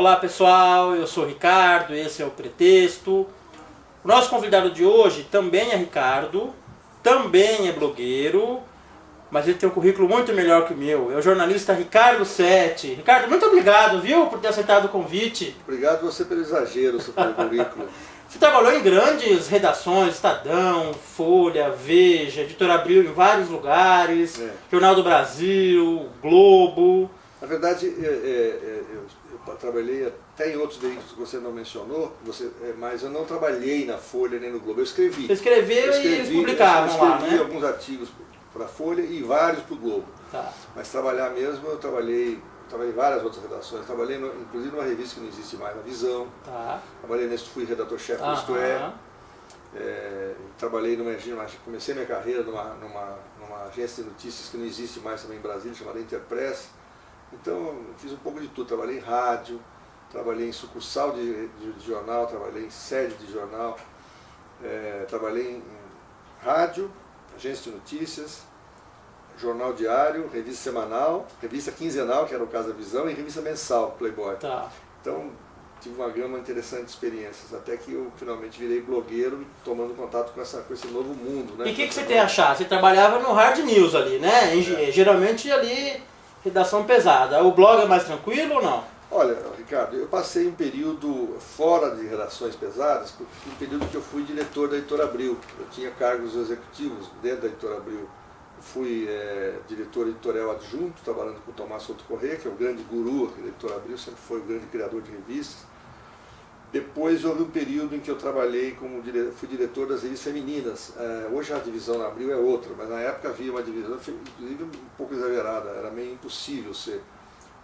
Olá pessoal, eu sou o Ricardo, esse é o Pretexto. O nosso convidado de hoje também é Ricardo, também é blogueiro, mas ele tem um currículo muito melhor que o meu. É o jornalista Ricardo Sete. Ricardo, muito obrigado, viu, por ter aceitado o convite. Obrigado você pelo exagero sobre o currículo. Você trabalhou em grandes redações, Estadão, Folha, Veja, Editora Abril em vários lugares, Jornal do Brasil, Globo. Na verdade, eu trabalhei até em outros veículos que você não mencionou, mas eu não trabalhei na Folha nem no Globo. Eu escrevi. Você escreveu e eles publicavam lá, né? Eu escrevi alguns artigos para a Folha e vários para o Globo. Tá. Mas trabalhar mesmo, eu trabalhei em várias outras redações. Trabalhei, inclusive, numa revista que não existe mais, na Visão. Tá. Trabalhei nesse, fui redator-chefe do Isto É. Trabalhei comecei minha carreira numa agência de notícias que não existe mais também em Brasília, chamada Interpress. Então, fiz um pouco de tudo. Trabalhei em rádio, trabalhei em sucursal de jornal, trabalhei em sede de jornal, trabalhei em rádio, agência de notícias, jornal diário, revista semanal, revista quinzenal, que era o caso da Visão, e revista mensal, Playboy. Tá. Então, tive uma gama interessante de experiências, até que eu finalmente virei blogueiro, tomando contato com esse novo mundo. Né? E o que você tem achado? Você trabalhava no Hard News ali, né? Geralmente ali, redação pesada. O blog é mais tranquilo ou não? Olha, Ricardo, eu passei um período fora de redações pesadas, um período que eu fui diretor da Editora Abril. Eu tinha cargos executivos dentro da Editora Abril. Fui diretor editorial adjunto, trabalhando com o Tomás Souto Corrêa, que é o grande guru aqui da Editora Abril, sempre foi o grande criador de revistas. Depois houve um período em que eu trabalhei fui diretor das revistas femininas. Hoje a divisão na Abril é outra, mas na época havia uma divisão, inclusive um pouco exagerada, era meio impossível ser.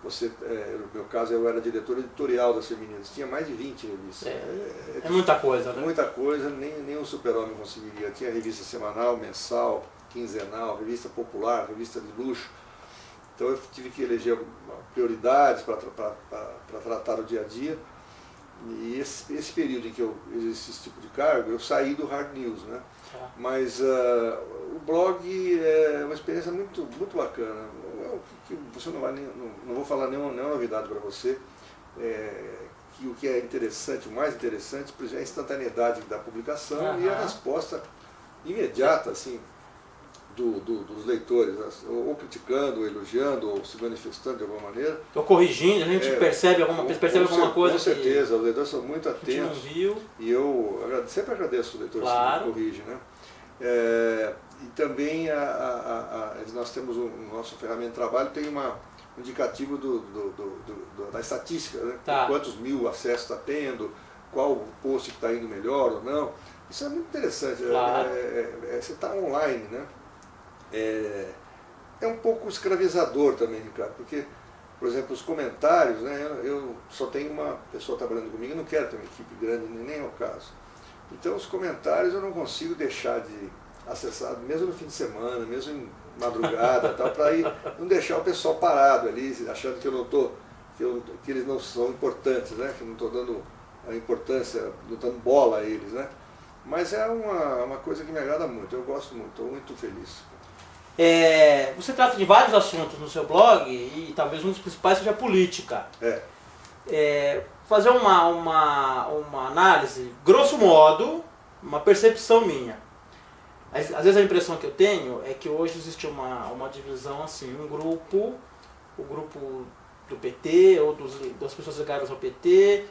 No meu caso, eu era diretor editorial das femininas, tinha mais de 20 revistas. É muita coisa, né? Muita coisa, nem um super-homem conseguiria. Tinha revista semanal, mensal, quinzenal, revista popular, revista de luxo. Então eu tive que eleger prioridades para tratar o dia a dia. E esse período em que eu exerci esse tipo de cargo, eu saí do Hard News, né? Mas o blog é uma experiência muito, muito bacana. Você não vou falar nenhuma novidade para você. Que o que é interessante, o mais interessante, por exemplo, é a instantaneidade da publicação e a resposta imediata, assim, dos leitores, ou criticando, ou elogiando, ou se manifestando de alguma maneira. Ou corrigindo, a gente percebe alguma coisa. Com certeza, os leitores são muito atentos. A gente não viu. E eu sempre agradeço os leitores que me corrigem, né? E também nós temos nosso ferramenta de trabalho tem um indicativo da estatística, né? Quantos mil acessos está tendo, qual o post que está indo melhor ou não. Isso é muito interessante. Você está online, né? É um pouco escravizador também, Ricardo, porque, por exemplo, os comentários, né? Eu só tenho uma pessoa trabalhando comigo, eu não quero ter uma equipe grande, nem é o caso. Então os comentários eu não consigo deixar de acessar, mesmo no fim de semana, mesmo em madrugada, para não deixar o pessoal parado ali, achando que eu não tô, que eles não são importantes, né? Que eu não estou dando a importância, não dando bola a eles, né? Mas é uma coisa que me agrada muito, eu gosto muito, estou muito feliz. Você trata de vários assuntos no seu blog e talvez um dos principais seja a política. Fazer uma análise, grosso modo, uma percepção minha. Às vezes a impressão que eu tenho é que hoje existe uma divisão assim, o grupo do PT ou das pessoas ligadas ao PT,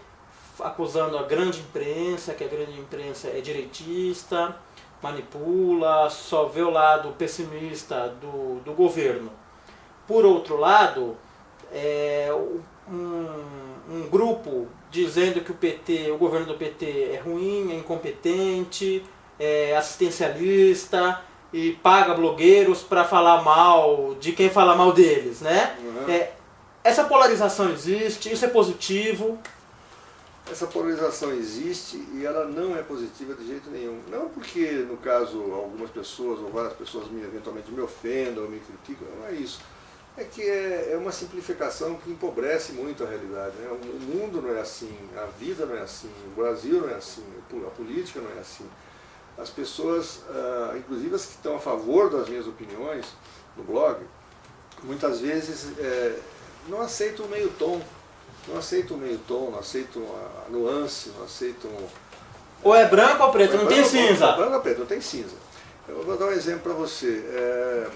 acusando a grande imprensa, que a grande imprensa é direitista, manipula, só vê o lado pessimista do governo. Por outro lado, um grupo dizendo que o governo do PT é ruim, é incompetente, é assistencialista e paga blogueiros para falar mal de quem fala mal deles, né? Essa polarização existe, isso é positivo? Essa polarização existe e ela não é positiva de jeito nenhum. Não porque, no caso, algumas pessoas ou várias pessoas eventualmente me ofendam ou me criticam, não é isso. É que é uma simplificação que empobrece muito a realidade, né? O mundo não é assim, a vida não é assim, o Brasil não é assim, a política não é assim. As pessoas, inclusive as que estão a favor das minhas opiniões no blog, muitas vezes não aceitam o meio tom. Não aceito o meio tom, não aceito a nuance, não aceito... Ou é branco ou preto, não tem cinza. Branco ou preto, não tem cinza. Eu vou dar um exemplo para você.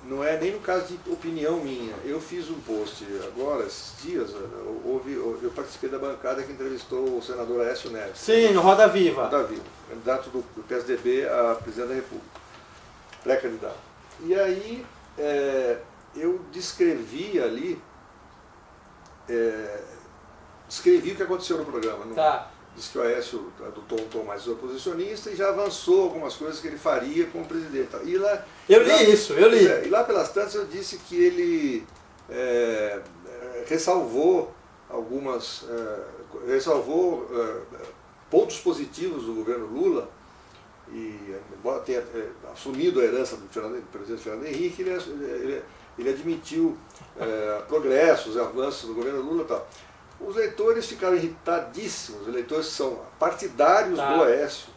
Não é nem no caso de opinião minha. Eu fiz um post agora, esses dias, eu participei da bancada que entrevistou o senador Aécio Neves. Sim, no Roda Viva. Roda Viva, candidato do PSDB a presidente da República, pré-candidato. E aí eu descrevi ali, descrevi o que aconteceu no programa. Tá. Disse que o Aécio adotou um tom mais oposicionista e já avançou algumas coisas que ele faria como presidente. E lá, eu li. E lá pelas tantas eu disse que ele ressalvou pontos positivos do governo Lula, e embora tenha assumido a herança do presidente Fernando Henrique, ele admitiu progressos, avanços do governo Lula e tal. Os leitores ficaram irritadíssimos, os leitores que são partidários do Aécio,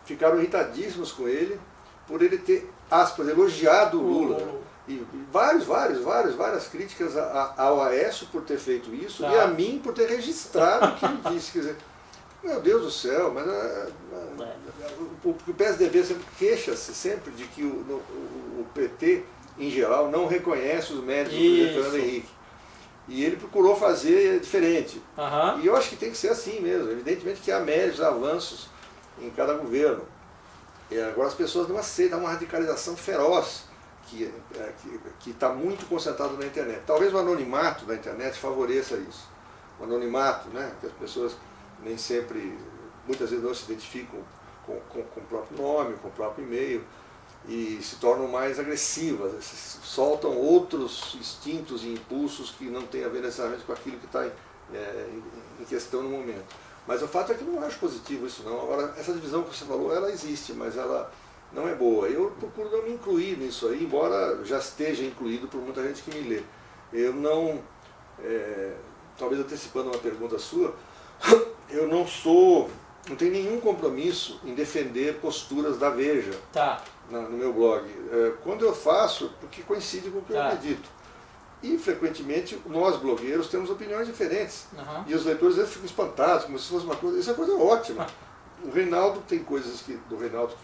ficaram irritadíssimos com ele, por ele ter, aspas, elogiado o Lula. E várias críticas ao Aécio por ter feito isso, e a mim por ter registrado o que ele disse. Quer dizer, meu Deus do céu, mas o PSDB sempre queixa-se sempre de que o PT, em geral, não reconhece os méritos do presidente Fernando Henrique. E ele procurou fazer diferente. E eu acho que tem que ser assim mesmo. Evidentemente que há méritos, avanços em cada governo. Agora as pessoas não aceitam uma radicalização feroz que está muito concentrada na internet. Talvez o anonimato da internet favoreça isso. O anonimato, né? Que as pessoas nem sempre, muitas vezes não se identificam com o próprio nome, com o próprio e-mail, e se tornam mais agressivas, soltam outros instintos e impulsos que não têm a ver necessariamente com aquilo que está em questão no momento. Mas o fato é que não acho positivo isso não. Agora, essa divisão que você falou, ela existe, mas ela não é boa. Eu procuro não me incluir nisso aí, embora já esteja incluído por muita gente que me lê. Eu não, talvez antecipando uma pergunta sua, eu não tenho nenhum compromisso em defender posturas da Veja. No meu blog. Quando eu faço, porque coincide com o que eu acredito. E, frequentemente, nós, blogueiros, temos opiniões diferentes. E os leitores eles ficam espantados, como se fosse uma coisa... Isso é coisa ótima. O Reinaldo tem coisas do Reinaldo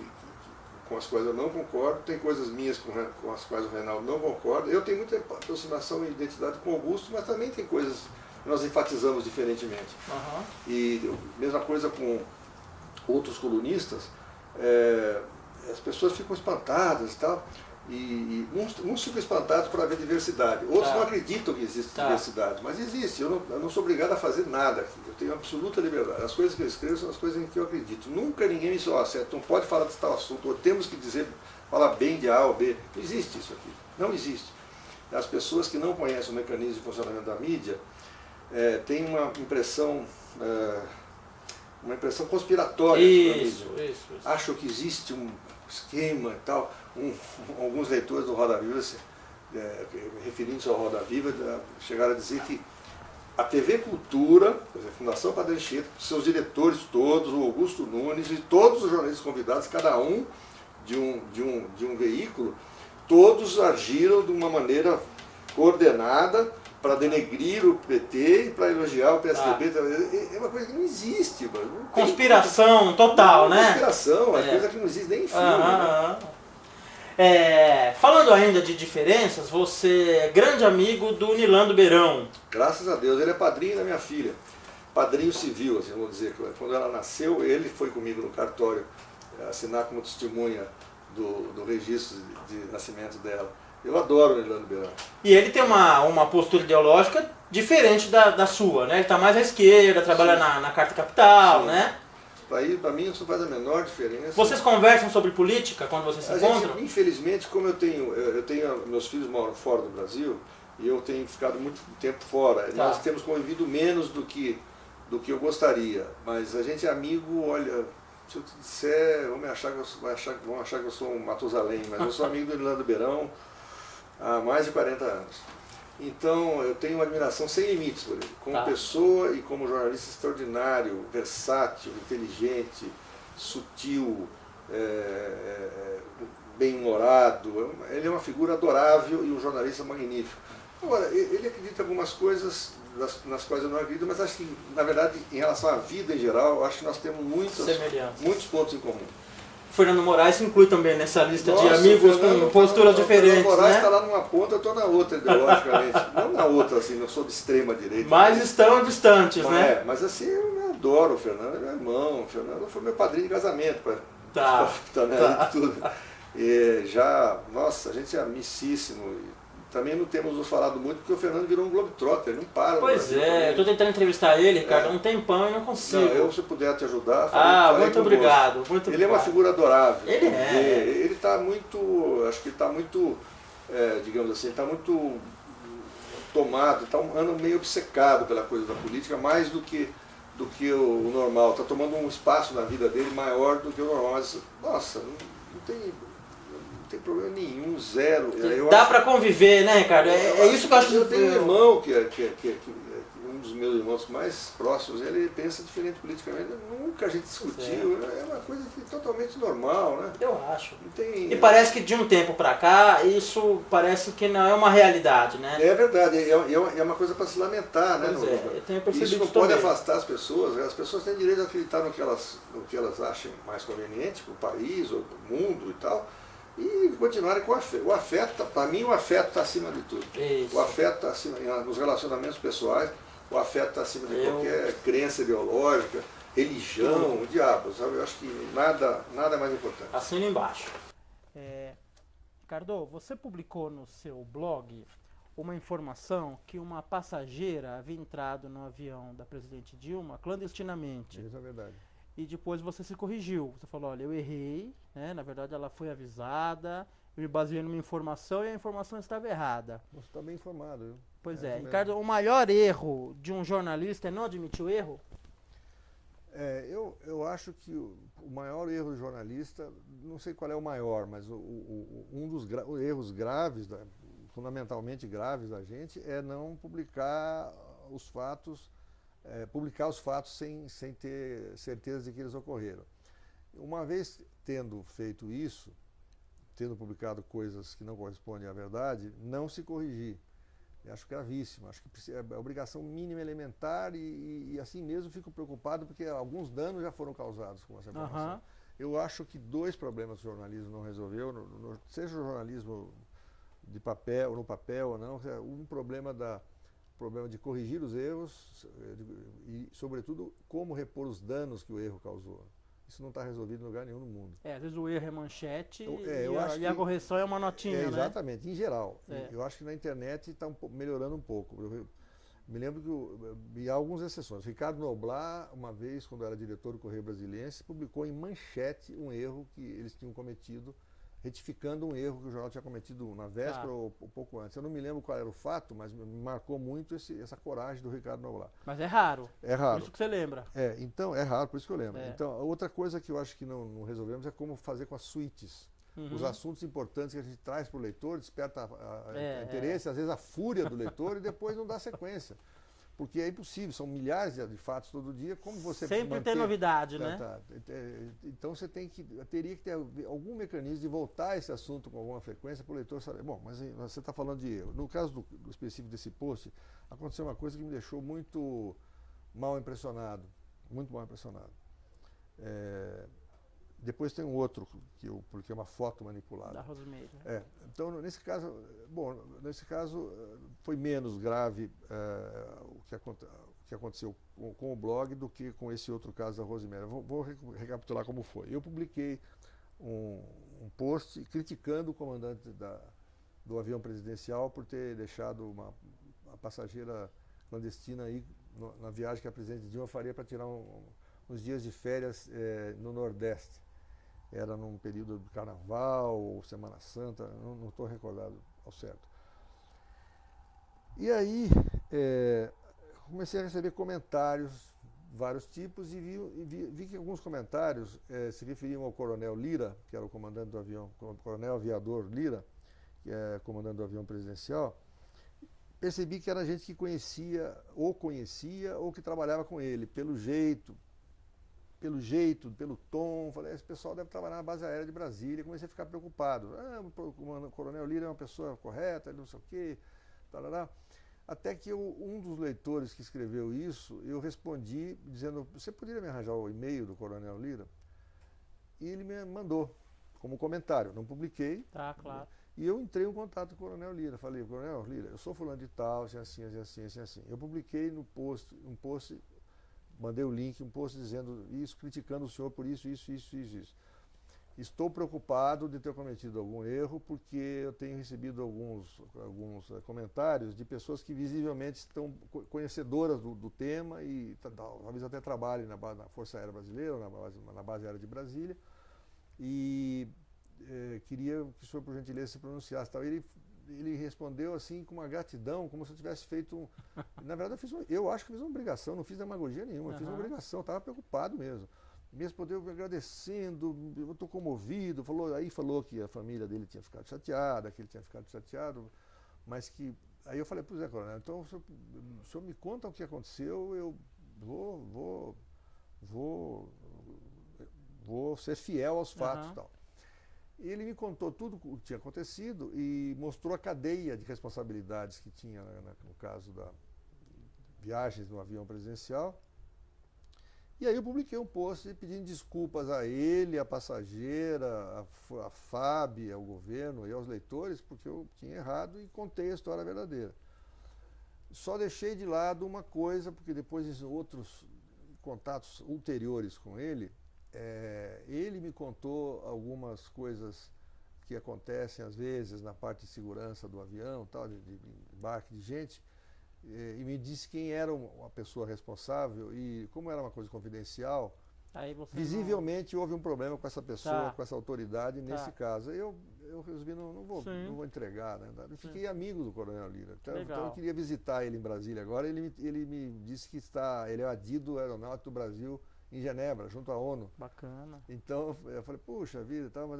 com as quais eu não concordo, tem coisas minhas com as quais o Reinaldo não concorda. Eu tenho muita aproximação e identidade com o Augusto, mas também tem coisas que nós enfatizamos diferentemente. E mesma coisa com outros colunistas. As pessoas ficam espantadas e tal, e uns ficam espantados por haver diversidade, outros não acreditam que existe diversidade, mas existe. Eu não sou obrigado a fazer nada aqui, eu tenho absoluta liberdade. As coisas que eu escrevo são as coisas em que eu acredito. Nunca ninguém me disse, certo, não pode falar desse tal assunto, ou temos que falar bem de A ou B. Não existe isso aqui, não existe. As pessoas que não conhecem o mecanismo de funcionamento da mídia têm uma impressão conspiratória sobre a mídia. Acham que existe um esquema e tal. Alguns leitores do Roda Viva, referindo-se ao Roda Viva, chegaram a dizer que a TV Cultura, a Fundação Padre Anchieta, seus diretores todos, o Augusto Nunes e todos os jornalistas convidados, cada um de um veículo, todos agiram de uma maneira coordenada para denegrir o PT e para elogiar o PSDB. É uma coisa que não existe. Mano. Conspiração total, né? Conspiração, é coisa que não existe nem em filme. Falando ainda de diferenças, você é grande amigo do Nilando Beirão. Graças a Deus, ele é padrinho da minha filha. Padrinho civil, assim, vamos dizer. Quando ela nasceu, ele foi comigo no cartório assinar como testemunha do registro de nascimento dela. Eu adoro o Nilando Beirão. E ele tem uma postura ideológica diferente da sua, né? Ele está mais à esquerda, trabalha na Carta Capital, né? Para mim isso não faz a menor diferença. Vocês conversam sobre política quando vocês se encontram? Gente, infelizmente, como eu tenho meus filhos moram fora do Brasil e eu tenho ficado muito tempo fora, nós temos convivido menos do que eu gostaria. Mas a gente é amigo, olha, se eu te disser, vão achar que eu sou um Matusalém, mas eu sou amigo do Nilando Beirão há mais de 40 anos. Então eu tenho uma admiração sem limites por ele, como pessoa e como jornalista extraordinário, versátil, inteligente, sutil, bem-humorado. Ele é uma figura adorável e um jornalista magnífico. Agora, ele acredita em algumas coisas nas quais eu não acredito, mas acho que, na verdade, em relação à vida em geral, eu acho que nós temos muitos pontos em comum. Fernando Moraes se inclui também nessa lista de amigos com posturas diferentes. Fernando Moraes está lá numa ponta, eu estou na outra, ideologicamente. Não na outra, assim, não sou de extrema direita. Mas estão distantes, né? É, mas assim, eu adoro o Fernando, é meu irmão. O Fernando foi meu padrinho de casamento. Tá. Tudo. E nossa, a gente é amicíssimo. Também não temos nos falado muito porque o Fernando virou um globetrotter, ele não para. Pois eu estou tentando entrevistar ele, Ricardo, há um tempão e não consigo. Eu, se puder te ajudar, falei muito obrigado. Ele é uma figura adorável. Ele é. Ele está muito, acho que está muito, digamos assim, está muito tomado, está um ano meio obcecado pela coisa da política, mais do que o normal. Está tomando um espaço na vida dele maior do que o normal. Mas, nossa, não tem problema nenhum, zero. Dá para conviver, né, Ricardo? É isso que eu acho que... Eu tenho um irmão que um dos meus irmãos mais próximos, ele pensa diferente politicamente. Nunca a gente discutiu, é uma coisa totalmente normal, né? Eu acho. E parece que de um tempo para cá, isso parece que não é uma realidade, né? É verdade, é uma coisa para se lamentar, né? Eu tenho percebido isso não pode afastar as pessoas têm direito a acreditar no que elas acham mais conveniente para o país, ou para o mundo e tal. E continuarem com o afeto. Para mim, o afeto está acima de tudo. Isso. O afeto está acima, nos relacionamentos pessoais, o afeto está acima de qualquer crença ideológica, religião, diabo, sabe? Eu acho que nada é mais importante. Assina embaixo. Ricardo, você publicou no seu blog uma informação que uma passageira havia entrado no avião da presidente Dilma clandestinamente. Isso é verdade. E depois você se corrigiu. Você falou, olha, eu errei, né? Na verdade ela foi avisada, eu me baseei numa informação e a informação estava errada. Você está bem informado, viu? Pois Ricardo, o maior erro de um jornalista é não admitir o erro? Eu acho que o maior erro do jornalista, não sei qual é o maior, mas um dos erros graves, fundamentalmente graves da gente, é não publicar os fatos sem ter certeza de que eles ocorreram. Uma vez tendo feito isso, tendo publicado coisas que não correspondem à verdade, não se corrigir. Eu acho gravíssimo, acho que é obrigação mínima elementar e assim mesmo fico preocupado porque alguns danos já foram causados com essa informação. Eu acho que 2 problemas que o jornalismo não resolveu, seja o jornalismo de papel, no papel ou não, um problema de corrigir os erros e, sobretudo, como repor os danos que o erro causou. Isso não está resolvido em lugar nenhum no mundo. Às vezes o erro é manchete e a correção é uma notinha, né? Exatamente, em geral. Eu acho que na internet está melhorando um pouco. Eu me lembro que há algumas exceções. Ricardo Noblat, uma vez, quando era diretor do Correio Brasiliense, publicou em manchete um erro que eles tinham cometido, retificando um erro que o jornal tinha cometido na véspera ou pouco antes. Eu não me lembro qual era o fato, mas me marcou muito essa coragem do Ricardo Noblat. Mas é raro. É raro. Por isso que você lembra. Então, é raro, por isso que eu lembro. Então, outra coisa que eu acho que não resolvemos é como fazer com as suítes. Os assuntos importantes que a gente traz para o leitor, desperta interesse, às vezes a fúria do leitor e depois não dá sequência. Porque é impossível, são milhares de fatos todo dia, como você sempre tem novidade, né? Então você teria que ter algum mecanismo de voltar esse assunto com alguma frequência para o leitor saber. Bom, mas você está falando de erro. No caso do específico desse post, aconteceu uma coisa que me deixou muito mal impressionado. Muito mal impressionado. Depois tem um outro, porque é uma foto manipulada. Da Rosemary. Então, nesse caso, foi menos grave o que aconteceu com o blog do que com esse outro caso da Rosemary. Vou recapitular como foi. Eu publiquei um post criticando o comandante do avião presidencial por ter deixado uma passageira clandestina aí na viagem que a presidente Dilma faria para tirar uns dias de férias no Nordeste. Era num período do Carnaval ou Semana Santa, não estou recordado ao certo. E aí, comecei a receber comentários, vários tipos, e vi que alguns comentários se referiam ao Coronel Lira, que era o comandante do avião, o Coronel Aviador Lira, que é comandante do avião presidencial. Percebi que era gente que conhecia ou que trabalhava com ele, pelo jeito, pelo tom. Falei, esse pessoal deve trabalhar na base aérea de Brasília. Comecei a ficar preocupado. O Coronel Lira é uma pessoa correta, ele não sei o quê. Tarará. Até que um dos leitores que escreveu isso, eu respondi dizendo, você poderia me arranjar o e-mail do Coronel Lira? E ele me mandou, como comentário, não publiquei. Tá, claro. E eu entrei em contato com o Coronel Lira, falei, Coronel Lira, eu sou fulano de tal, assim. Eu publiquei no post, um post, mandei o link, um post dizendo isso, criticando o senhor por isso. Estou preocupado de ter cometido algum erro, porque eu tenho recebido alguns comentários de pessoas que visivelmente estão conhecedoras do tema e talvez até trabalhem na Força Aérea Brasileira, na base aérea de Brasília, e queria que o senhor, por gentileza, se pronunciasse. Tal. Ele respondeu assim com uma gratidão, como se eu tivesse feito... Na verdade, eu acho que fiz uma obrigação, não fiz demagogia nenhuma, fiz uma obrigação, estava preocupado mesmo. Me respondeu agradecendo, eu estou comovido, falou que a família dele tinha ficado chateada, que ele tinha ficado chateado, mas que... Aí eu falei para o Zé Coronel, então o senhor me conta o que aconteceu, eu vou ser fiel aos fatos e tal. Ele me contou tudo o que tinha acontecido e mostrou a cadeia de responsabilidades que tinha no caso das viagens no avião presidencial. E aí eu publiquei um post pedindo desculpas a ele, a passageira, a FAB, ao governo e aos leitores, porque eu tinha errado e contei a história verdadeira. Só deixei de lado uma coisa, porque depois de outros contatos ulteriores com ele, ele me contou algumas coisas que acontecem às vezes na parte de segurança do avião, tal, de embarque de gente, e me disse quem era a pessoa responsável e como era uma coisa confidencial, visivelmente houve um problema com essa pessoa, com essa autoridade nesse caso. Eu resolvi não vou entregar, né? Eu fiquei amigo do Coronel Lira, então eu queria visitar ele em Brasília agora. Ele me disse que ele é adido aeronáutico do Brasil em Genebra, junto à ONU. Bacana. Então eu falei, puxa vida, tá, mas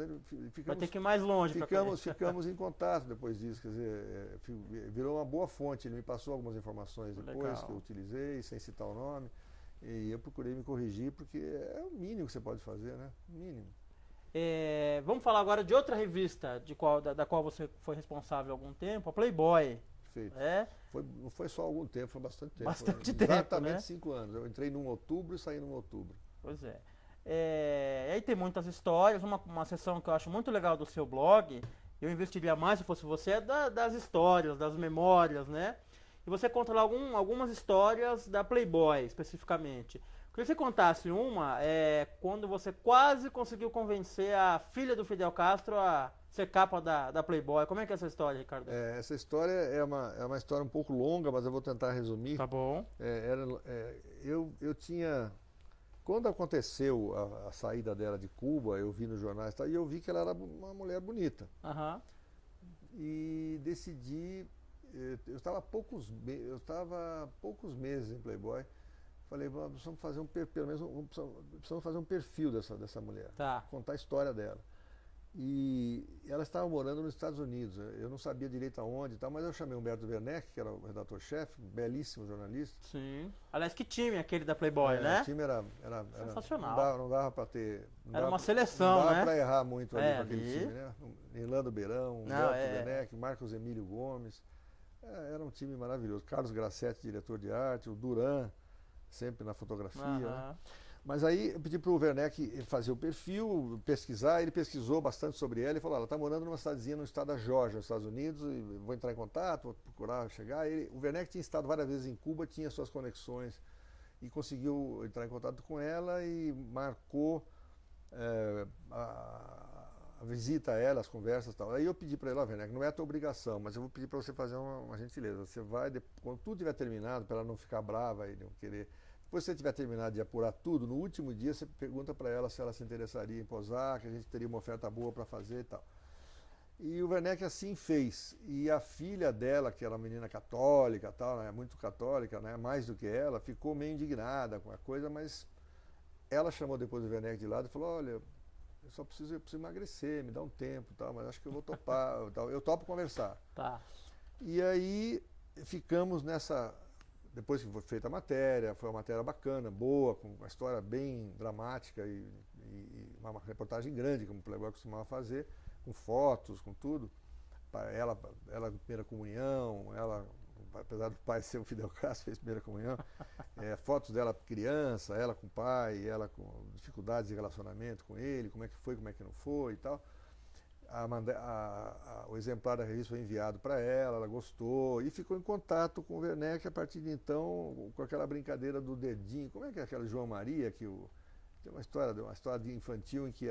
vai ter que ir mais longe. Ficamos em contato depois disso, quer dizer, virou uma boa fonte. Ele me passou algumas informações depois que eu utilizei, sem citar o nome, e eu procurei me corrigir, porque é o mínimo que você pode fazer, né? O mínimo. Vamos falar agora de outra revista da qual você foi responsável há algum tempo, a Playboy. Perfeito. Não foi só algum tempo, foi bastante tempo. Bastante tempo, exatamente, né? 5 anos. Eu entrei num outubro e saí num outubro. Pois é. E aí tem muitas histórias, uma seção que eu acho muito legal do seu blog, eu investiria mais se fosse você, é das histórias, das memórias, né? E você conta lá algumas histórias da Playboy, especificamente. Queria que você contasse uma, quando você quase conseguiu convencer a filha do Fidel Castro a ser capa da Playboy. Como é que é essa história, Ricardo? Essa história é uma história um pouco longa, mas eu vou tentar resumir. Tá bom. Eu tinha... Quando aconteceu a saída dela de Cuba, eu vi nos jornais e eu vi que ela era uma mulher bonita. E decidi... Eu estava poucos meses em Playboy. Falei, precisamos fazer precisamos fazer um perfil dessa mulher. Contar a história dela. E ela estava morando nos Estados Unidos. Eu não sabia direito aonde e tal, mas eu chamei Humberto Werneck, que era o redator-chefe, belíssimo jornalista. Sim. Aliás, que time aquele da Playboy, né? O time era sensacional. Não dava para ter... Era uma seleção, né? Não dava para errar muito ali com aquele time, né? Irlando Beirão, Humberto Werneck, Marcos Emílio Gomes. Era um time maravilhoso. Carlos Grassetti, diretor de arte, o Duran, sempre na fotografia. Né? Mas aí eu pedi para o Werneck fazer o perfil, pesquisar. Ele pesquisou bastante sobre ela e falou, ela está morando numa cidadezinha no estado da Geórgia, nos Estados Unidos, e vou entrar em contato, vou procurar chegar. O Werneck tinha estado várias vezes em Cuba, tinha suas conexões e conseguiu entrar em contato com ela e marcou a visita a ela, as conversas e tal. Aí eu pedi para ela, Werneck, não é a tua obrigação, mas eu vou pedir para você fazer uma gentileza. Você vai, quando tudo tiver terminado, para ela não ficar brava e não querer... Depois que você tiver terminado de apurar tudo, no último dia você pergunta para ela se ela se interessaria em posar, que a gente teria uma oferta boa para fazer e tal. E o Werneck assim fez. E a filha dela, que era uma menina católica, tal, né, muito católica, né, mais do que ela, ficou meio indignada com a coisa, mas ela chamou depois o Werneck de lado e falou, olha, eu preciso emagrecer, me dá um tempo, tal, mas acho que eu vou topar, tal, eu topo conversar. E aí ficamos nessa... Depois que foi feita a matéria, foi uma matéria bacana, boa, com uma história bem dramática e uma reportagem grande, como o Playboy costumava fazer, com fotos, com tudo. Ela primeira comunhão, ela apesar do pai ser o Fidel Castro, fez primeira comunhão, fotos dela criança, ela com o pai, ela com dificuldades de relacionamento com ele, como é que foi, como é que não foi e tal. O exemplar da revista foi enviado para ela gostou e ficou em contato com o Werneck a partir de então, com aquela brincadeira do dedinho. Como é que é aquela João Maria que tem uma história infantil em que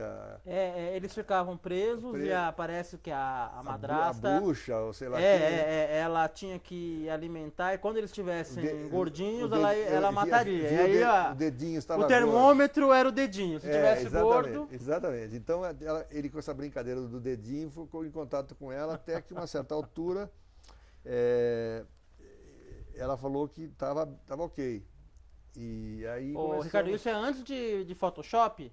eles ficavam presos e parece que a madrasta... A bucha, ou sei lá ela tinha que alimentar e quando eles estivessem gordinhos, ela mataria. E aí o dedinho estava o termômetro gordo. Era o dedinho, se tivesse gordo... Exatamente. Então ele com essa brincadeira do dedinho ficou em contato com ela até que uma certa altura ela falou que estava ok. E aí Ricardo, isso é antes de Photoshop?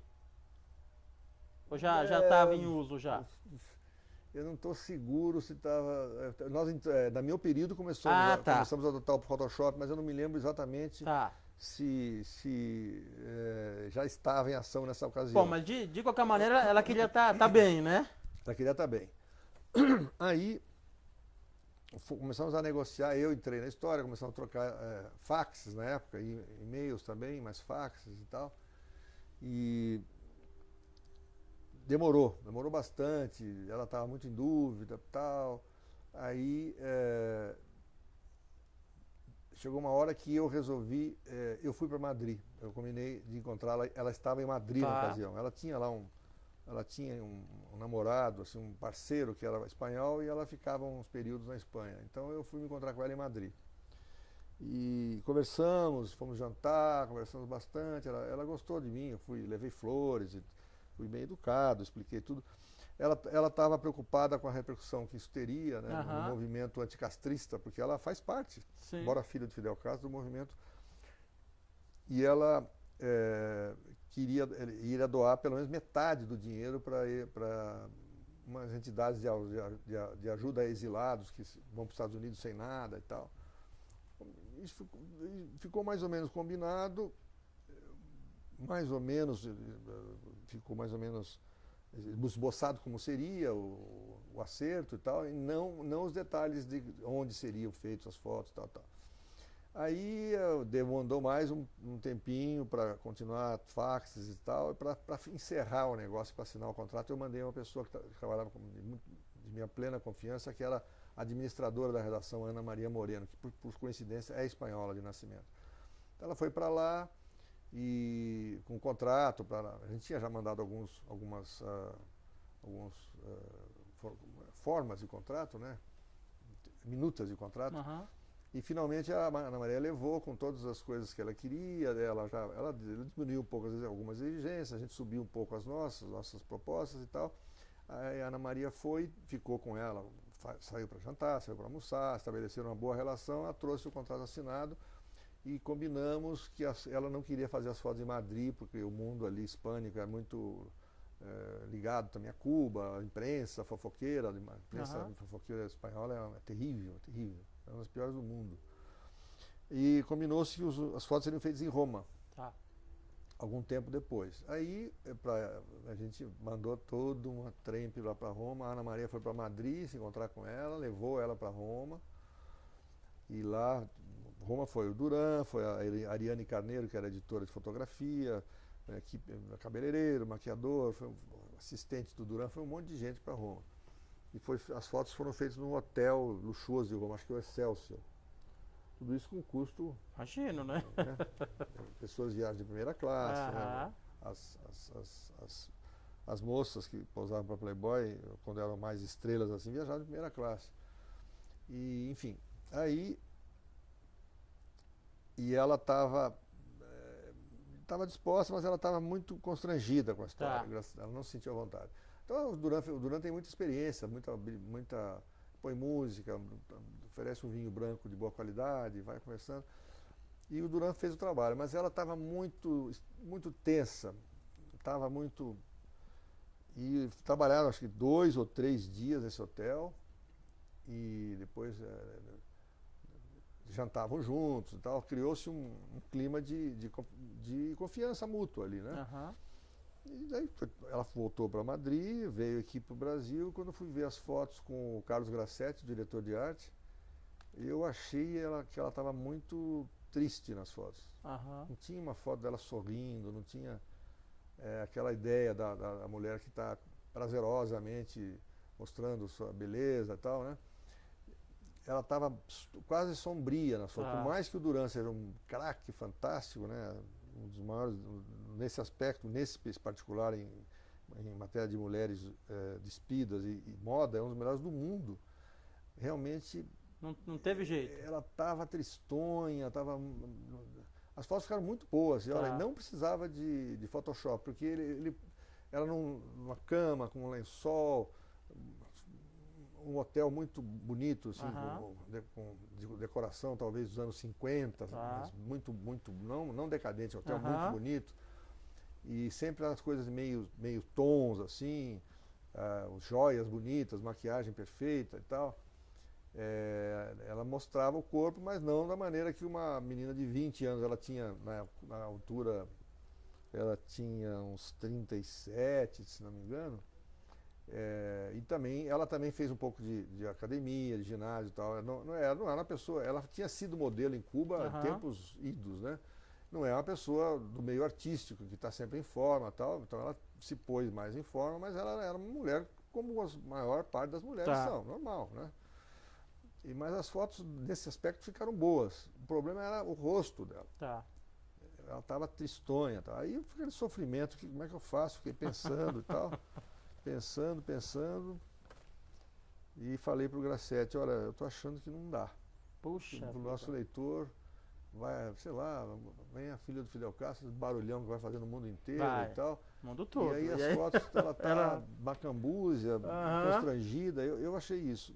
Ou já estava em uso já? Eu não estou seguro se estava... No meu período começamos a adotar o Photoshop, mas eu não me lembro exatamente se já estava em ação nessa ocasião. Bom, mas de qualquer maneira ela queria tá bem, né? Ela queria estar bem. Aí... começamos a negociar, eu entrei na história, começamos a trocar faxes na época, e-mails também, mas faxes e tal. E demorou bastante, ela estava muito em dúvida e tal. Aí chegou uma hora que eu resolvi, eu fui para Madrid, eu combinei de encontrá-la, ela estava em Madrid na ocasião, ela tinha lá um namorado, assim, um parceiro que era espanhol e ela ficava uns períodos na Espanha. Então eu fui me encontrar com ela em Madrid. E conversamos, fomos jantar, conversamos bastante, ela gostou de mim, levei flores, fui bem educado, expliquei tudo. Ela estava preocupada com a repercussão que isso teria, né, no movimento anticastrista, porque ela faz parte, embora filha de Fidel Castro, do movimento. E ela queria doar pelo menos metade do dinheiro para umas entidades de ajuda a exilados que vão para os Estados Unidos sem nada e tal. Isso ficou mais ou menos combinado, ficou mais ou menos esboçado como seria o acerto e tal, e não os detalhes de onde seriam feitas as fotos e tal. Aí demandou mais um tempinho para continuar faxes e tal, e para encerrar o negócio, para assinar o contrato, eu mandei uma pessoa que trabalhava de minha plena confiança, que era administradora da redação, Ana Maria Moreno, que por coincidência é espanhola de nascimento. Então ela foi para lá e com um contrato, a gente tinha já mandado algumas formas de contrato, né? Minutas de contrato. E finalmente a Ana Maria levou com todas as coisas que ela queria, ela diminuiu um pouco algumas exigências, a gente subiu um pouco as nossas propostas e tal. Aí a Ana Maria ficou com ela, saiu para jantar, saiu para almoçar, estabeleceram uma boa relação, ela trouxe o contrato assinado e combinamos que ela não queria fazer as fotos em Madrid, porque o mundo ali hispânico é muito ligado também a Cuba, a imprensa fofoqueira, fofoqueira espanhola é terrível, terrível. É uma das piores do mundo. E combinou-se que as fotos seriam feitas em Roma. Algum tempo depois. Aí a gente mandou todo um trempe lá para Roma. A Ana Maria foi para Madrid se encontrar com ela, levou ela para Roma. E lá, Roma foi o Duran, foi a Ariane Carneiro, que era editora de fotografia, cabeleireiro, maquiador, foi assistente do Duran, foi um monte de gente para Roma. E as fotos foram feitas num hotel luxuoso de Roma, acho que é o Excelsior. Tudo isso com custo... Imagino, né? Pessoas viajam de primeira classe, né? As moças que pousavam para Playboy, quando eram mais estrelas assim, viajavam de primeira classe. E, enfim, aí... E ela estava disposta, mas ela estava muito constrangida com a história. Ela não se sentia à vontade. Então o Duran tem muita experiência, põe música, oferece um vinho branco de boa qualidade, vai conversando. E o Duran fez o trabalho, mas ela estava muito tensa, estava muito... E trabalharam acho que 2 ou 3 dias nesse hotel e depois jantavam juntos e tal, criou-se um clima de confiança mútua ali, né? E daí ela voltou para Madrid, veio aqui para o Brasil. Quando eu fui ver as fotos com o Carlos Grassetti, o diretor de arte, eu achei que ela estava muito triste nas fotos. Aham. Não tinha uma foto dela sorrindo, não tinha aquela ideia da mulher que está prazerosamente mostrando sua beleza e tal, né? Ela estava quase sombria nas fotos. Por mais que o Duran seja um craque fantástico, né? Um dos maiores nesse aspecto, nesse particular, em matéria de mulheres despidas e moda, é um dos melhores do mundo. Realmente não teve jeito. Ela estava tristonha, as fotos ficaram muito boas. E olha, não precisava de Photoshop, porque ela numa cama, com um lençol, um hotel muito bonito, assim, com decoração talvez dos anos 50, mas muito, não decadente, um hotel muito bonito. E sempre as coisas meio tons, assim, joias bonitas, maquiagem perfeita e tal. Ela mostrava o corpo, mas não da maneira que uma menina de 20 anos, ela tinha, na altura, ela tinha uns 37, se não me engano. E ela também fez um pouco de academia, de ginásio e tal. Não era uma pessoa, ela tinha sido modelo em Cuba em tempos idos, né? Não é uma pessoa do meio artístico, que está sempre em forma e tal. Então ela se pôs mais em forma, mas ela era uma mulher como a maior parte das mulheres são, normal, né? Mas as fotos nesse aspecto ficaram boas. O problema era o rosto dela. Ela estava tristonha. Aí aquele sofrimento, como é que eu faço? Fiquei pensando e tal. Pensando. E falei para o Grassetti, olha, eu estou achando que não dá. Puxa. O nosso leitor vai, sei lá, vem a filha do Fidel Castro, barulhão que vai fazer no mundo inteiro e tal. Mundo todo. E aí as fotos, ela está macambúzia, constrangida. Eu achei isso.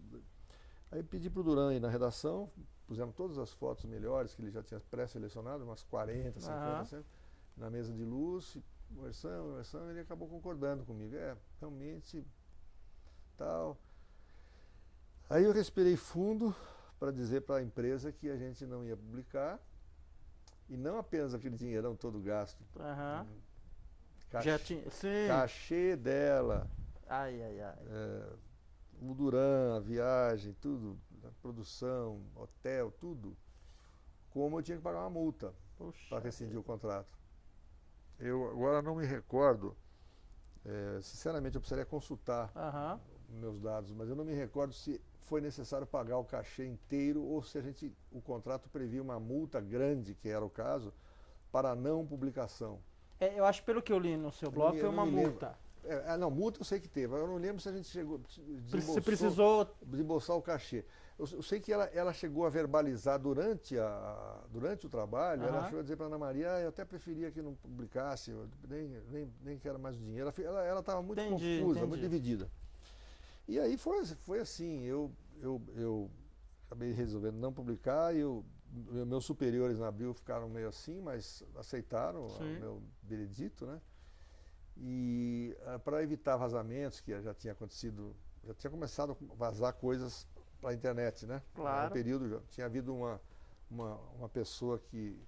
Aí pedi para o Duran ir na redação, pusemos todas as fotos melhores que ele já tinha pré-selecionado, umas 40, 50, na mesa de luz, conversamos, ele acabou concordando comigo. Realmente, tal. Aí eu respirei fundo para dizer para a empresa que a gente não ia publicar, e não apenas aquele dinheirão todo gasto. Cachê dela. O Duran, a viagem, tudo, a produção, hotel, tudo, como eu tinha que pagar uma multa para rescindir o contrato. Eu agora não me recordo, sinceramente eu precisaria consultar meus dados, mas eu não me recordo se foi necessário pagar o cachê inteiro ou se o contrato previa uma multa grande, que era o caso, para não publicação. Eu acho que pelo que eu li no seu blog foi uma multa. Não, multa eu sei que teve. Eu não lembro se a gente chegou precisou desembolsar o cachê. Eu sei que ela chegou a verbalizar durante o trabalho, ela chegou a dizer para a Ana Maria, eu até preferia que não publicasse, nem quero mais o dinheiro. Ela estava muito confusa, muito dividida. E aí foi assim, eu acabei resolvendo não publicar, e meus superiores na Abril ficaram meio assim, mas aceitaram o meu veredito, né? E para evitar vazamentos, que já tinha acontecido, já tinha começado a vazar coisas para a internet, né? Claro. No período já tinha havido uma pessoa que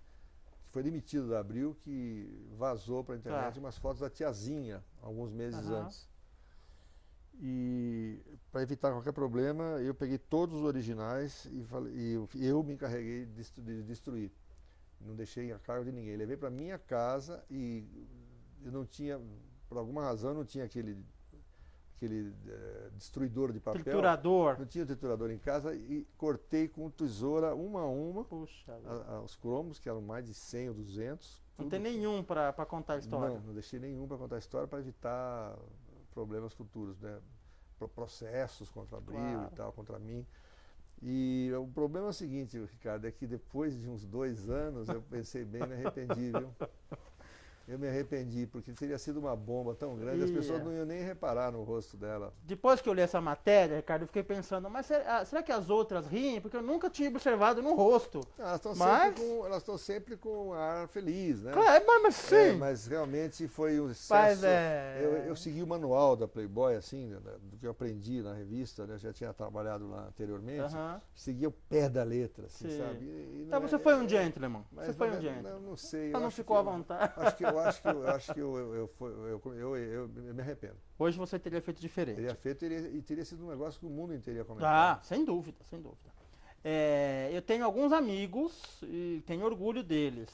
foi demitida da Abril, que vazou para a internet umas fotos da tiazinha alguns meses antes. E para evitar qualquer problema, eu peguei todos os originais e eu me encarreguei de destruir. Não deixei a cargo de ninguém. Levei para minha casa e eu não tinha, por alguma razão, não tinha aquele destruidor de papel. Triturador. Não tinha triturador em casa e cortei com tesoura uma a uma. Puxa. Os cromos, que eram mais de 100 ou 200. Não tem nenhum para contar a história? Não deixei nenhum para contar a história, para evitar problemas futuros, né? Processos contra a Abril e tal, contra mim. E o problema é o seguinte, Ricardo, é que depois de uns 2 anos eu pensei bem e me arrependi, viu? Eu me arrependi, porque teria sido uma bomba tão grande, as pessoas não iam nem reparar no rosto dela. Depois que eu li essa matéria, Ricardo, eu fiquei pensando, mas será que as outras riem? Porque eu nunca tinha observado no rosto. Elas estão sempre com ar feliz, né? Claro, mas sim. Mas realmente foi um excesso. Eu segui o manual da Playboy, assim, do que eu aprendi na revista, né? Eu já tinha trabalhado lá anteriormente. Seguia o pé da letra, assim, sabe? Então você foi um gentleman. Você foi um gentleman. Não sei. Então não ficou à vontade. Acho que eu me arrependo. Hoje você teria feito diferente. Teria feito e teria sido um negócio que o mundo inteiro ia comentar. Sem dúvida, sem dúvida. eu tenho alguns amigos e tenho orgulho deles.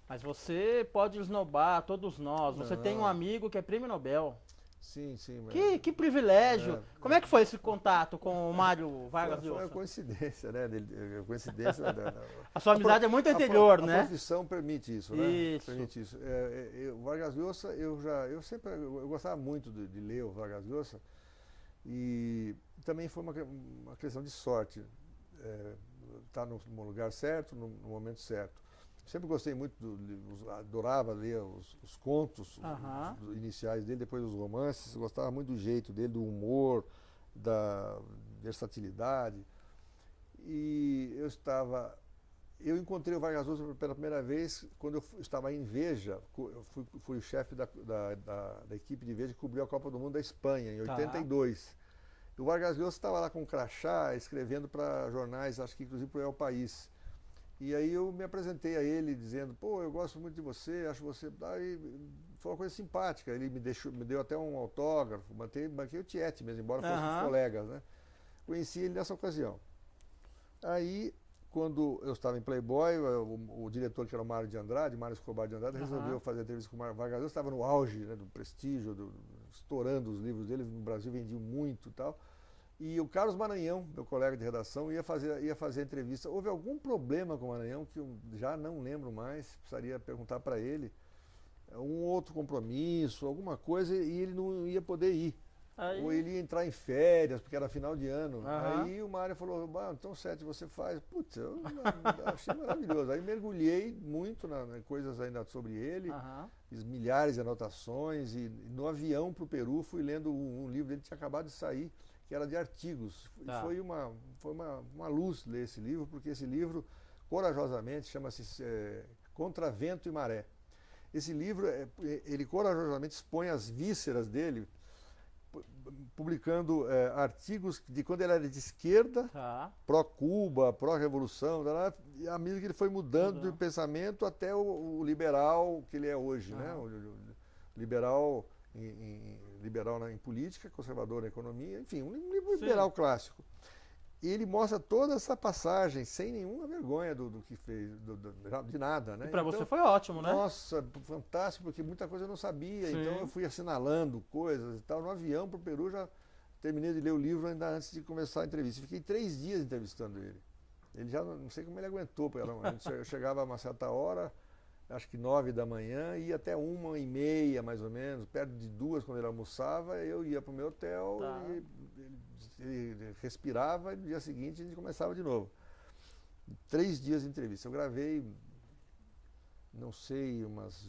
Mas você pode esnobar todos nós. Você tem um amigo que é prêmio Nobel. Sim, sim. Que privilégio. Como é que foi esse contato com o Mário Vargas Llosa? Foi uma coincidência, né? Coincidência. A sua amizade é muito anterior, né? A profissão permite isso, né? Isso. Permite isso. O Vargas Llosa, eu gostava muito de ler o Vargas Llosa e também foi uma questão de sorte. Estar no lugar certo, no momento certo. Sempre gostei muito, adorava ler os contos iniciais dele, depois os romances, gostava muito do jeito dele, do humor, da versatilidade. E eu encontrei o Vargas Llosa pela primeira vez quando eu estava em Veja, eu fui o chefe da equipe de Veja que cobriu a Copa do Mundo da Espanha, em 82. E o Vargas Llosa estava lá com um crachá, escrevendo para jornais, acho que inclusive para o El País. E aí eu me apresentei a ele dizendo, pô, eu gosto muito de você, acho você... Aí foi uma coisa simpática, ele me deu até um autógrafo, banquei o tiete mesmo, embora fossem colegas, né? Conheci ele nessa ocasião. Aí, quando eu estava em Playboy, o diretor, que era o Mário Escobar de Andrade, resolveu fazer entrevista com o Vargas Llosa, estava no auge, né, do prestígio, estourando os livros dele, no Brasil vendiam muito e tal. E o Carlos Maranhão, meu colega de redação, ia fazer a entrevista. Houve algum problema com o Maranhão, que eu já não lembro mais, precisaria perguntar para ele. Um outro compromisso, alguma coisa, e ele não ia poder ir. Ou ele ia entrar em férias, porque era final de ano. Aí o Mário falou, então Sete, você faz. Putz, eu achei maravilhoso. Aí mergulhei muito nas coisas ainda sobre ele, fiz milhares de anotações, e no avião para o Peru fui lendo um livro dele que tinha acabado de sair, que era de artigos. Foi uma luz ler esse livro, porque esse livro, corajosamente, chama-se Contra Vento e Maré. Esse livro, ele corajosamente expõe as vísceras dele, publicando artigos de quando ele era de esquerda, pró-Cuba, pró-revolução, e à medida que ele foi mudando de pensamento até o liberal que ele é hoje, né? O liberal em política, conservador na economia, enfim, um livro liberal clássico. E ele mostra toda essa passagem sem nenhuma vergonha do que fez, de nada, né? E para você foi ótimo, né? Nossa, fantástico, porque muita coisa eu não sabia, então eu fui assinalando coisas e tal. No avião para o Peru já terminei de ler o livro ainda antes de começar a entrevista. Fiquei 3 dias entrevistando ele. Ele já, não sei como ele aguentou, eu chegava a uma certa hora, acho que 9 da manhã, ia até 1h30, mais ou menos, perto de 2 quando ele almoçava, eu ia para o meu hotel, e ele respirava, e no dia seguinte a gente começava de novo. 3 dias de entrevista. Eu gravei, não sei, umas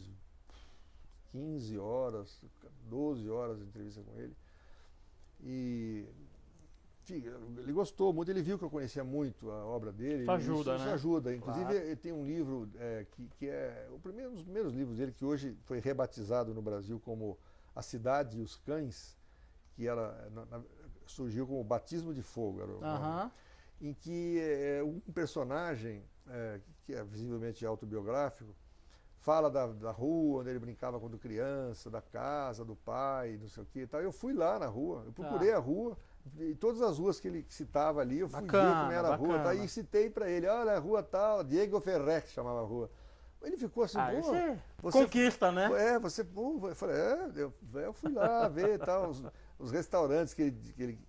15 horas, 12 horas de entrevista com ele. E ele gostou muito, ele viu que eu conhecia muito a obra dele. Isso ajuda, né? Isso ajuda. Inclusive, ele tem um livro que é um dos primeiros livros dele, que hoje foi rebatizado no Brasil como A Cidade e os Cães, que surgiu como Batismo de Fogo, era o nome, em que um personagem, que é visivelmente autobiográfico, fala da rua onde ele brincava quando criança, da casa, do pai, não sei o que e tal. Eu fui lá na rua, eu procurei a rua, e todas as ruas que ele citava ali, eu fui ver como era a rua, tá? E citei para ele, olha, a rua tal, Diego Ferrer, que chamava a rua. Ele ficou assim, você conquista, né? Eu falei, eu fui lá ver e tal, os restaurantes que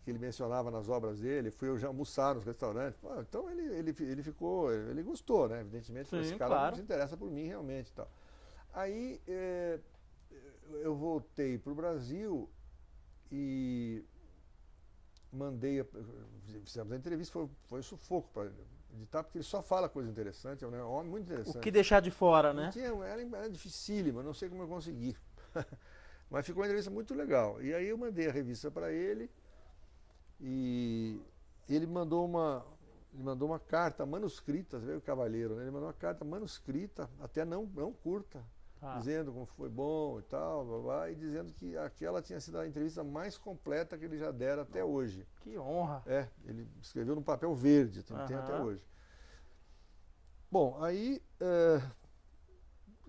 ele mencionava nas obras dele, fui eu já almoçar nos restaurantes. Então ele gostou, né? Evidentemente, esse cara não se interessa por mim realmente e tal. Aí eu voltei para o Brasil e fizemos a entrevista, foi sufoco para editar, porque ele só fala coisa interessante, é um homem muito interessante. O que deixar de fora, né? Era dificílima, não sei como eu consegui. Mas ficou uma entrevista muito legal. E aí eu mandei a revista para ele e ele mandou uma carta manuscrita, você vê o cavalheiro, né? Ele mandou uma carta manuscrita, até não curta, dizendo como foi bom e tal, e dizendo que aquela tinha sido a entrevista mais completa que ele já dera até hoje. Que honra! Ele escreveu no papel verde, tem até hoje. Bom, aí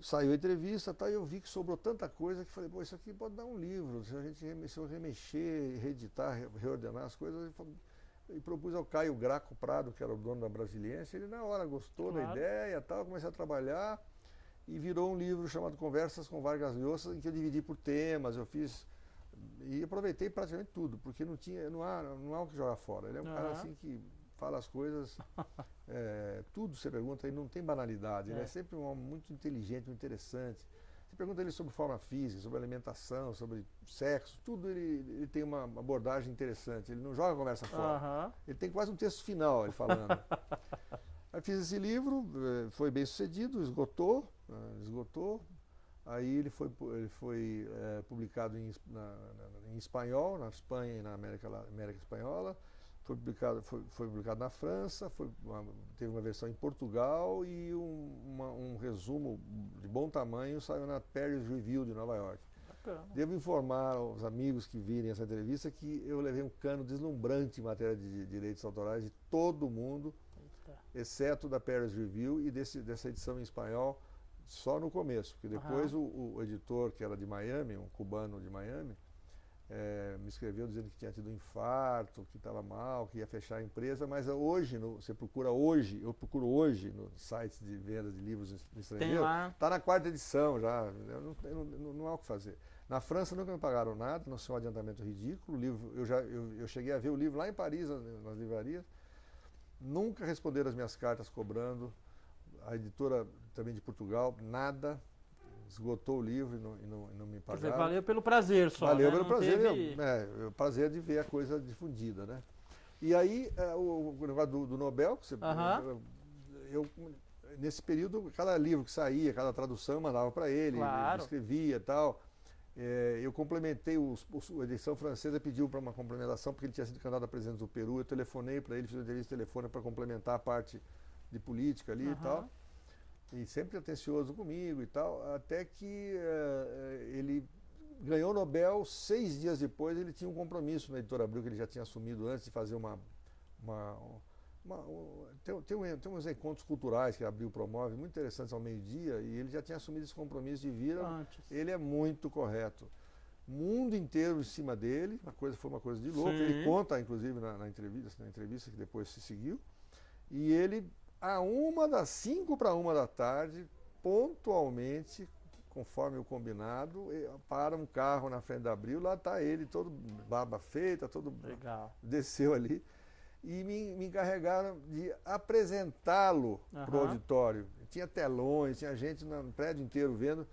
saiu a entrevista, e eu vi que sobrou tanta coisa que falei, isso aqui pode dar um livro, se eu remexer, reeditar, reordenar as coisas. e propus ao Caio Graco Prado, que era o dono da Brasiliense. Ele na hora gostou da ideia e tal, comecei a trabalhar e virou um livro chamado Conversas com Vargas Llosa, em que eu dividi por temas, eu fiz e aproveitei praticamente tudo, porque não há o que jogar fora. Ele é um cara assim que fala as coisas, tudo você pergunta, ele não tem banalidade, ele é sempre um homem muito inteligente, muito interessante. Você pergunta ele sobre forma física, sobre alimentação, sobre sexo, tudo ele tem uma abordagem interessante, ele não joga a conversa fora. Ele tem quase um texto final, ele falando. Aí fiz esse livro, foi bem sucedido, esgotou. Aí ele foi publicado em espanhol, na Espanha e na América Espanhola. Foi publicado na França, teve uma versão em Portugal e um resumo de bom tamanho saiu na Paris Review de Nova York. Bacana. Devo informar aos amigos que virem essa entrevista que eu levei um cano deslumbrante em matéria de direitos autorais de todo mundo, exceto da Paris Review e dessa edição em espanhol, só no começo, porque depois o editor, que era de Miami, um cubano de Miami, me escreveu dizendo que tinha tido um infarto, que estava mal, que ia fechar a empresa, mas hoje, eu procuro hoje nos sites de venda de livros no estrangeiro, está na 4ª edição já, não há o que fazer. Na França nunca me pagaram nada, não sei, um adiantamento ridículo, o livro, eu cheguei a ver o livro lá em Paris, nas livrarias, nunca responderam as minhas cartas cobrando, a editora também de Portugal, nada, esgotou o livro e não me pagaram. Quer dizer, valeu pelo prazer só, valeu, né? Pelo prazer, o prazer de ver a coisa difundida, né? E aí, o negócio do Nobel, que nesse período, cada livro que saía, cada tradução eu mandava para ele, ele escrevia e tal. Eu complementei, a edição francesa pediu para uma complementação, porque ele tinha sido candidato a presidente do Peru, eu telefonei para ele, fiz uma entrevista telefônica para complementar a parte de política ali e tal. E sempre atencioso comigo e tal, até que ele ganhou o Nobel. 6 dias depois ele tinha um compromisso na Editora Abril, que ele já tinha assumido antes de fazer tem uns encontros culturais que a Abril promove, muito interessantes ao meio-dia, e ele já tinha assumido esse compromisso de vir. Ele é muito correto. O mundo inteiro em cima dele, foi uma coisa de louco. Sim. Ele conta, inclusive, na entrevista que depois se seguiu, e ele... das 5 para 1 da tarde, pontualmente, conforme o combinado, para um carro na frente da Abril, lá está ele, todo barba feita, todo legal. Desceu ali, e me encarregaram de apresentá-lo para o auditório. Tinha telões, tinha gente no prédio inteiro vendo,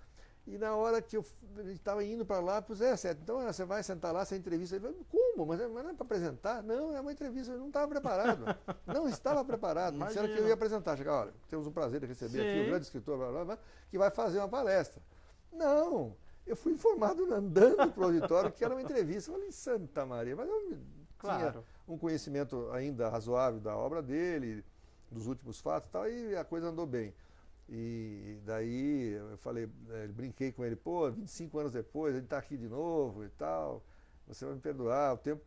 e na hora que ele estava indo para lá, certo, então você vai sentar lá, essa entrevista. Ele falou, como? Mas não é para apresentar? Não, é uma entrevista, eu não estava preparado. Não estava preparado, me disseram que eu ia apresentar. Chegar, olha, temos o prazer de receber aqui o grande escritor, blá, blá, blá, que vai fazer uma palestra. Não, eu fui informado andando para o auditório que era uma entrevista. Eu falei, Santa Maria, mas eu tinha um conhecimento ainda razoável da obra dele, dos últimos fatos e tal, e a coisa andou bem. E daí eu falei, brinquei com ele, 25 anos depois, ele está aqui de novo e tal, você vai me perdoar, o tempo...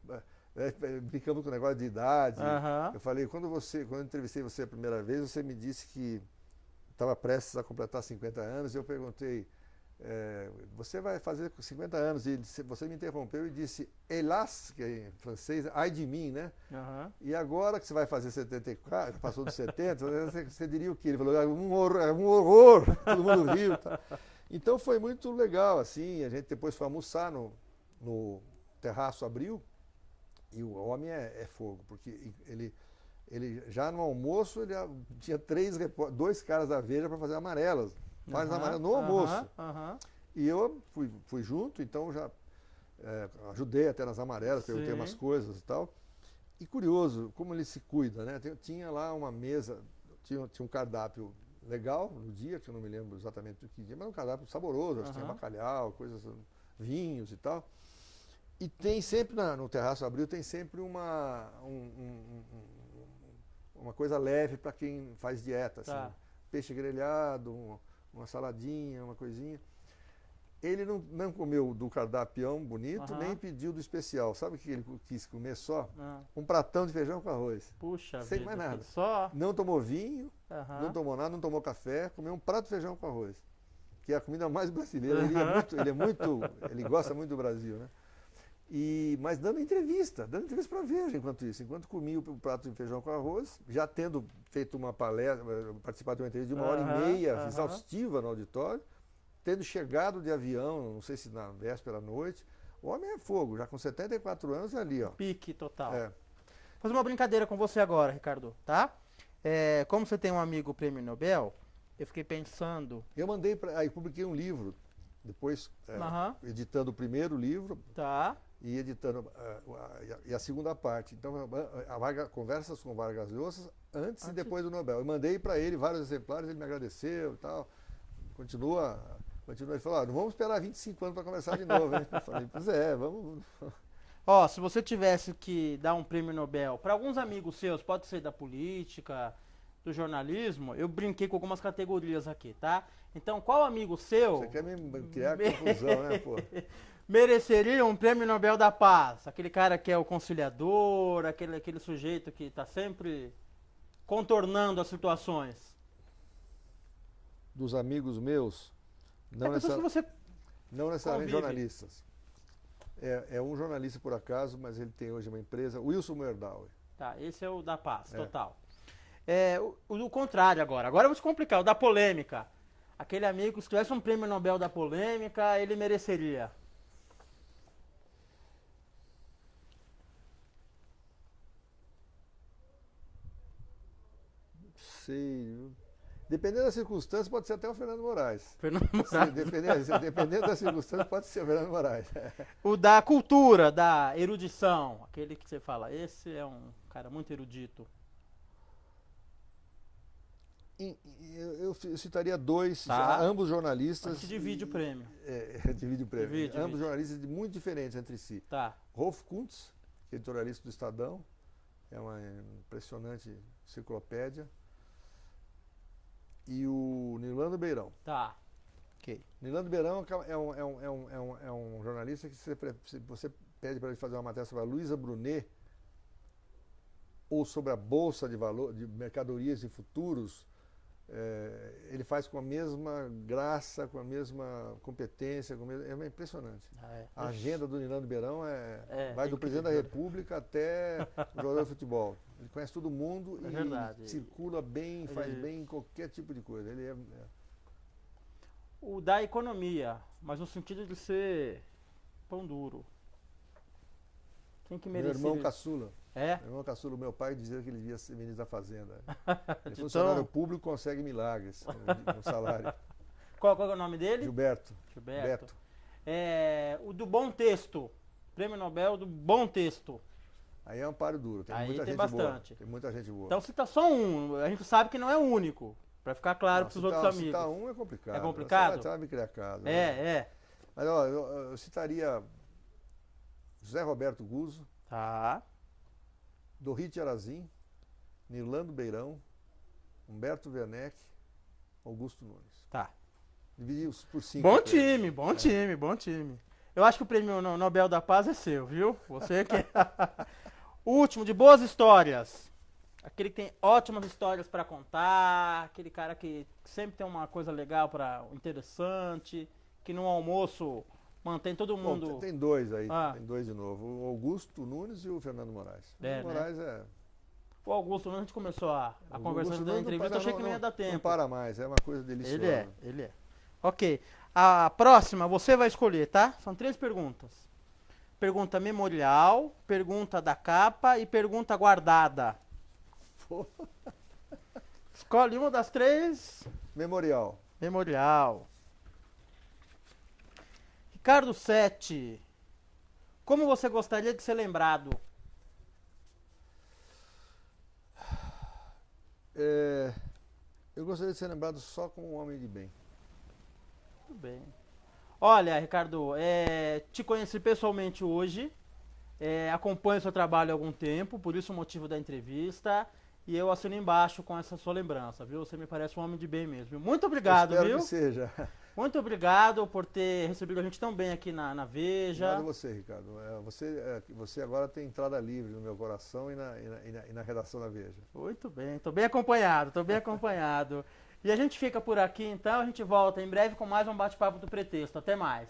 brincamos com o negócio de idade. Eu falei, quando eu entrevistei você a primeira vez, você me disse que estava prestes a completar 50 anos, e eu perguntei, você vai fazer 50 anos, e você me interrompeu e disse, hélas, que é em francês, ai de mim, né? E agora que você vai fazer 74, passou dos 70, você diria o quê? Ele falou, um horror, todo mundo riu. Tá? Então foi muito legal, assim, a gente depois foi almoçar no Terraço Abril, e o homem é fogo, porque ele já no almoço, ele tinha 2 caras da Veja para fazer amarelas, no almoço. E eu fui junto, então já ajudei até nas amarelas, perguntei umas coisas e tal. E curioso, como ele se cuida, né? Tinha lá uma mesa, tinha um cardápio legal no dia, que eu não me lembro exatamente do que dia, mas um cardápio saboroso, acho que tinha bacalhau, coisas, vinhos e tal. E tem sempre, no Terraço Abril, tem sempre uma coisa leve para quem faz dieta, assim, peixe grelhado, uma saladinha, uma coisinha. Ele não comeu do cardápio bonito, nem pediu do especial. Sabe o que ele quis comer só? Um pratão de feijão com arroz. Puxa sem vida, mais nada. Só? Não tomou vinho, não tomou nada, não tomou café, comeu um prato de feijão com arroz. Que é a comida mais brasileira. Ele gosta muito do Brasil, né? Mas dando entrevista para a Veja enquanto isso. Enquanto comia o prato de feijão com arroz, já tendo feito uma palestra, participado de uma entrevista de 1h30, exaustiva no auditório, tendo chegado de avião, não sei se na véspera à noite. O homem é fogo, já com 74 anos ali, ó. Pique total. Vou fazer uma brincadeira com você agora, Ricardo, tá? Como você tem um amigo prêmio Nobel, eu fiquei pensando... Eu aí publiquei um livro, depois editando o primeiro livro. Tá. E editando a segunda parte. Então, conversas com Vargas Llosa antes e depois do Nobel. Eu mandei para ele vários exemplares, ele me agradeceu e tal. Continua, ele falou, não vamos esperar 25 anos para conversar de novo, hein? Eu falei, pois vamos... Se você tivesse que dar um prêmio Nobel para alguns amigos seus, pode ser da política, do jornalismo, eu brinquei com algumas categorias aqui, tá? Então, qual amigo seu... Você quer me criar confusão, né, pô? Mereceria um prêmio Nobel da Paz? Aquele cara que é o conciliador, aquele sujeito que está sempre contornando as situações. Dos amigos meus, não necessariamente jornalistas. É um jornalista por acaso, mas ele tem hoje uma empresa, Wilson Merdauer. Tá, esse é o da paz, total. O contrário agora. Agora eu vou te complicar, o da polêmica. Aquele amigo, se tivesse um prêmio Nobel da polêmica, ele mereceria. Sei. Dependendo da circunstância, pode ser até o Fernando Moraes. Dependendo da circunstância, pode ser o Fernando Moraes. O da cultura, da erudição, aquele que você fala, esse é um cara muito erudito. Eu citaria dois, ambos jornalistas. A gente divide o prêmio. Divide o prêmio. Ambos jornalistas muito diferentes entre si. Tá. Rolf Kuntz, editorialista do Estadão, é uma impressionante enciclopédia. E o Nilando Beirão. Tá. Ok. Nilando Beirão é um jornalista que você pede para ele fazer uma matéria sobre a Luiza Brunet ou sobre a Bolsa de Valor, de mercadorias e futuros, ele faz com a mesma graça, com a mesma competência, é impressionante. A agenda do Nilando Beirão vai do presidente da República até o jogador de futebol. Ele conhece todo mundo e circula bem, faz bem em qualquer tipo de coisa. O da economia, mas no sentido de ser pão duro. Quem que mereceria? Meu irmão caçula. Meu irmão caçula, meu pai dizia que ele devia ser ministro da Fazenda. Ele funcionário público consegue milagres no salário. Qual é o nome dele? Gilberto. O do bom texto. Prêmio Nobel do bom texto. Aí é um páreo duro, tem muita gente bastante. Boa. Tem muita gente boa. Então cita só um, a gente sabe que não é o único, para ficar claro para os outros amigos. Citar um é complicado. É complicado? Você vai me criar casa. Mas eu citaria José Roberto Guzzo, Dorit Arazim, Nilando Beirão, Humberto Werneck, Augusto Nunes. Tá. Dividi por 5. Bom time. Eu acho que o prêmio Nobel da Paz é seu, viu? Você que... O último, de boas histórias. Aquele que tem ótimas histórias para contar, aquele cara que sempre tem uma coisa legal, interessante, que no almoço mantém todo mundo... Bom, tem dois aí, tem dois de novo. O Augusto Nunes e o Fernando Moraes. O Augusto Nunes, a gente começou a conversar da entrevista, eu achei que não ia dar tempo. Não para mais, é uma coisa deliciosa. Ele é. Ok. A próxima você vai escolher, tá? São 3 perguntas. Pergunta memorial, pergunta da capa e pergunta guardada. Escolhe uma das 3. Memorial. Ricardo Sete, como você gostaria de ser lembrado? Eu gostaria de ser lembrado só como um homem de bem. Muito bem. Olha, Ricardo, te conheci pessoalmente hoje, acompanho seu trabalho há algum tempo, por isso o motivo da entrevista, e eu assino embaixo com essa sua lembrança, viu? Você me parece um homem de bem mesmo. Viu? Muito obrigado, Espero viu? que seja. Muito obrigado por ter recebido a gente tão bem aqui na Veja. Obrigado a você, Ricardo. Você agora tem entrada livre no meu coração e na redação da Veja. Muito bem, estou bem acompanhado. E a gente fica por aqui, então, a gente volta em breve com mais um bate-papo do Pretexto. Até mais.